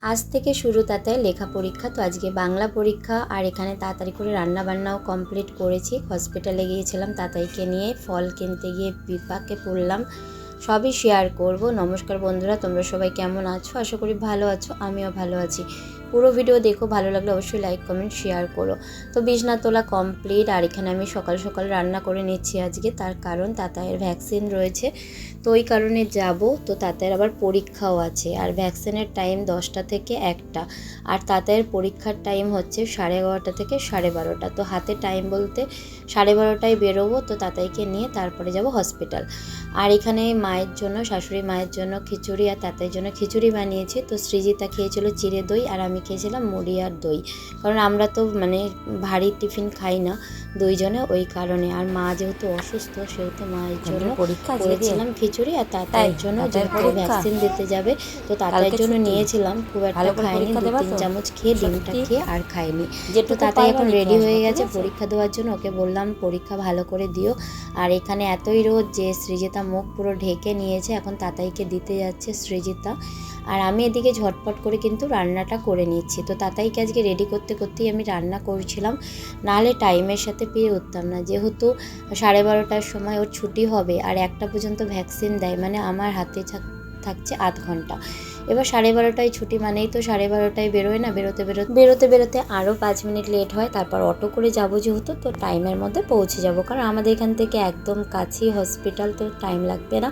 আজ থেকে শুরু তাতে লেখা পরীক্ষা। তো আজকে বাংলা পরীক্ষা, আর এখানে তাড়াতাড়ি করে রান্নাবান্নাও কমপ্লিট করেছি। হসপিটালে গিয়েছিলাম তাতাইকে নিয়ে, ফল কিনতে গিয়ে বিপাকে পড়লাম, সবই শেয়ার করব। নমস্কার বন্ধুরা, তোমরা সবাই কেমন আছো? আশা করি ভালো আছো, আমিও ভালো আছি। পুরো ভিডিও দেখো, ভালো লাগলে অবশ্যই লাইক কমেন্ট শেয়ার করো। তো বিছনা তোলা কমপ্লিট, আর এখানে আমি সকাল সকাল রান্না করে নিচ্ছি আজকে, তার কারণ তাতাইয়ের ভ্যাকসিন রয়েছে, তো ওই কারণে যাব। তো তাতাইয়ের আবার পরীক্ষাও আছে, আর ভ্যাকসিনের টাইম 10টা থেকে 1টা, আর তাতাইয়ের পরীক্ষার টাইম হচ্ছে 11:30 থেকে 12:30। তো হাতে টাইম বলতে 12:30টায় বেরোবো। তো তাতাইকে নিয়ে তারপরে যাব হসপিটাল। আর এখানে মায়ের জন্য, শাশুড়ি মায়ের জন্য খিচুড়ি, আর তাতাইয়ের জন্য খিচুড়ি বানিয়েছি। তো সৃজিতা খেয়েছিল চিড়ে দই, আর আমি খেয়েছিলাম মুড়ি আর দই, কারণ আমরা তো ভারী টিফিন খাই না দুইজনে, ওই কারণে। আর মা যেহেতু অসুস্থ, সেহেতু মায়ের জন্য পরীক্ষা করেছিলাম খিচুড়ি, আর তাতাইয়ের জন্য যেহেতু ভ্যাকসিন দিতে যাবে, তো তাতাইয়ের জন্য নিয়েছিলাম। খুব একটা খাইনি, 2-3 চামচ খেয়ে ডিমটা খেয়ে আর খাইনি। তো তাতাই এখন রেডি হয়ে গেছে পরীক্ষা দেওয়ার জন্য। ওকে বললাম পরীক্ষা ভালো করে দিও। আর এখানে এতই রোদ যে সৃজিতা মুখ পুরো ঢেকে নিয়েছে, এখন তাতাইকে দিতে যাচ্ছে সৃজিতা। আর আমি এদিকে ঝটপট করে কিন্তু রান্নাটা করে নিচ্ছি। তো তাতাইকে আজকে রেডি করতে করতেই আমি রান্না করছিলাম, নাহলে টাইমের সাথে পেয়ে উঠতাম না। যেহেতু 12:30টার সময় ওর ছুটি হবে, আর 1টা পর্যন্ত ভ্যাকসিন দেয়, মানে আমার হাতে থাকছে আধ ঘন্টা। এবার 12:30টায় ছুটি, মানেই তো 12:30টায় বেরোয় না, বেরোতে আরও 5 মিনিট লেট হয়। তারপর অটো করে যাবো যেহেতু, তো টাইমের মধ্যে পৌঁছে যাব, কারণ আমাদের এখান থেকে একদম কাছেই হসপিটাল, তো টাইম লাগবে না।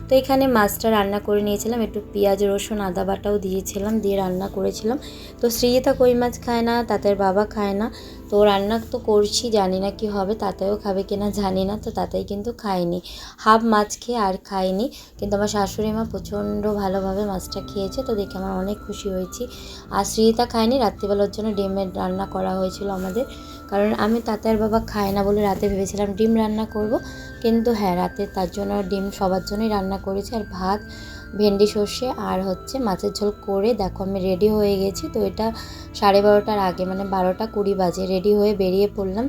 তো এখানে মাছটা রান্না করে নিয়েছিলাম, একটু পেঁয়াজ রসুন আদা বাটাও দিয়েছিলাম, দিয়ে রান্না করেছিলাম। তো সৃজিতা কই মাছ খায় না, তাতাইয়ের বাবা খায় না। তো রান্না তো করছি, জানি না কি হবে, তাতাইও খাবে কিনা জানি না। তো তাতাই কিন্তু খায়নি, হাফ মাছ খেয়ে আর খায়নি। কিন্তু আমার শাশুড়ি মা প্রচণ্ড ভালোভাবে মাছটা খেয়েছে, তো দেখে আমার অনেক খুশি হয়েছি। আর সৃজিতা খায়নি, রাত্রিবেলার জন্য ডিমের রান্না করা হয়েছিল আমাদের, কারণ আমি তাতাইয়ের বাবা খায় না বলে রাতে ভেবেছিলাম ডিম রান্না করব, কিন্তু হ্যাঁ, রাতে তার জন্য ডিম সবার জন্যই রান্না করেছি। আর ভাত, ভেন্ডি সর্ষে আর মাছের ঝোল করে দেখো আমি রেডি হয়ে গেছি। তো এটা 12:30টার আগে, মানে 12:20 বাজে রেডি হয়ে বেরিয়ে পড়লাম।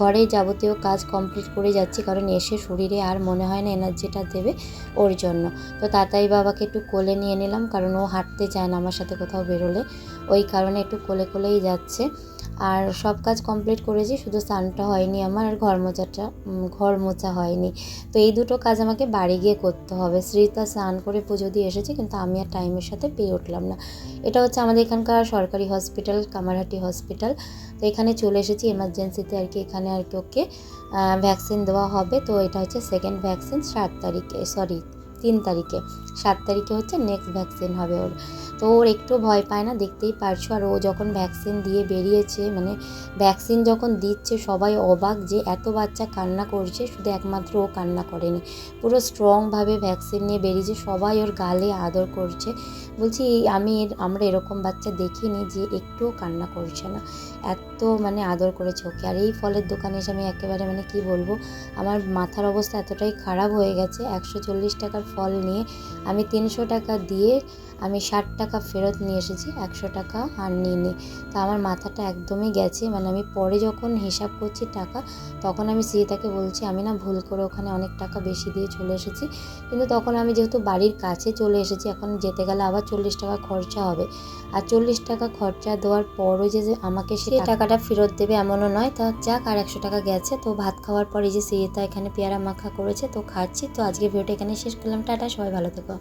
ঘরেই যাবতীয় কাজ কমপ্লিট করে যাচ্ছি, কারণ এসে শরীরে আর মনে হয় না এনার্জিটা দেবে, ওর জন্য। তো তাতাই বাবাকে একটু কোলে নিয়ে নিলাম, কারণ ও হাঁটতে চায় না আমার সাথে কোথাও বেরোলে, ওই কারণে একটু কোলেই যাচ্ছে। আর সব কাজ কমপ্লিট করেছি, শুধু স্নানটা হয়নি আমার, আর ঘর মোছা হয়নি। তো এই দুটো কাজ আমাকে বাড়ি গিয়ে করতে হবে। সৃজিতা স্নান করে পুজো দিয়ে এসেছে, কিন্তু আমি আর টাইমের সাথে পেয়ে উঠলাম না। এটা হচ্ছে আমাদের এখানকার সরকারি হসপিটাল, কামারহাটি হসপিটাল। তো এখানে চলে এসেছি এমার্জেন্সিতে আর কি। এখানে আর কি ওকে ভ্যাকসিন দেওয়া হবে। তো এটা হচ্ছে সেকেন্ড ভ্যাকসিন, 3 তারিখে। 7 তারিখে হচ্ছে নেক্সট ভ্যাকসিন হবে ওর। তো ওর একটু ভয় পায় না, দেখতেই পারছো। আর ও যখন ভ্যাকসিন দিয়ে বেরিয়েছে, মানে ভ্যাকসিন যখন দিচ্ছে, সবাই অবাক যে এত বাচ্চা কান্না করছে, শুধু একমাত্র ও কান্না করেনি, পুরো স্ট্রংভাবে ভ্যাকসিন নিয়ে বেরিয়েছে। সবাই ওর গালে আদর করছে। বলছি আমরা এরকম বাচ্চা দেখিনি যে একটুও কান্না করছে না, এত আদর করেছে ওকে। আর এই ফলের দোকানে এসে আমি একেবারে কি বলবো, আমার মাথার অবস্থা এতটাই খারাপ হয়ে গেছে। 140 টাকার ফল নিয়ে আমি 300 টাকা দিয়ে আমি 60 টাকা ফেরত নিয়ে এসেছি, 100 টাকা আর নিইনি। তো আমার মাথাটা একদমই গেছে। আমি পরে যখন হিসাব করছি টাকা, তখন আমি সৃজিতাকে বলছি আমি না ভুল করে ওখানে অনেক টাকা বেশি দিয়ে চলে এসেছি। কিন্তু তখন আমি যেহেতু বাড়ির কাছে চলে এসেছি, এখন যেতে গেলে আবার 40 টাকা খরচা হবে। আর 40 টাকা খরচা দেওয়ার পরও যে আমাকে সেই টাকাটা ফেরত দেবে এমনও নয়। তা যাক, আর 100 টাকা গেছে। তো ভাত খাওয়ার পর এই যে সৃজিতা এখানে পেয়ারা মাখা করেছে, তো খাচ্ছি। তো আজকে ভিডিওটা এখানে শেষ করলাম, টাটা, সবাই ভালো থেকো।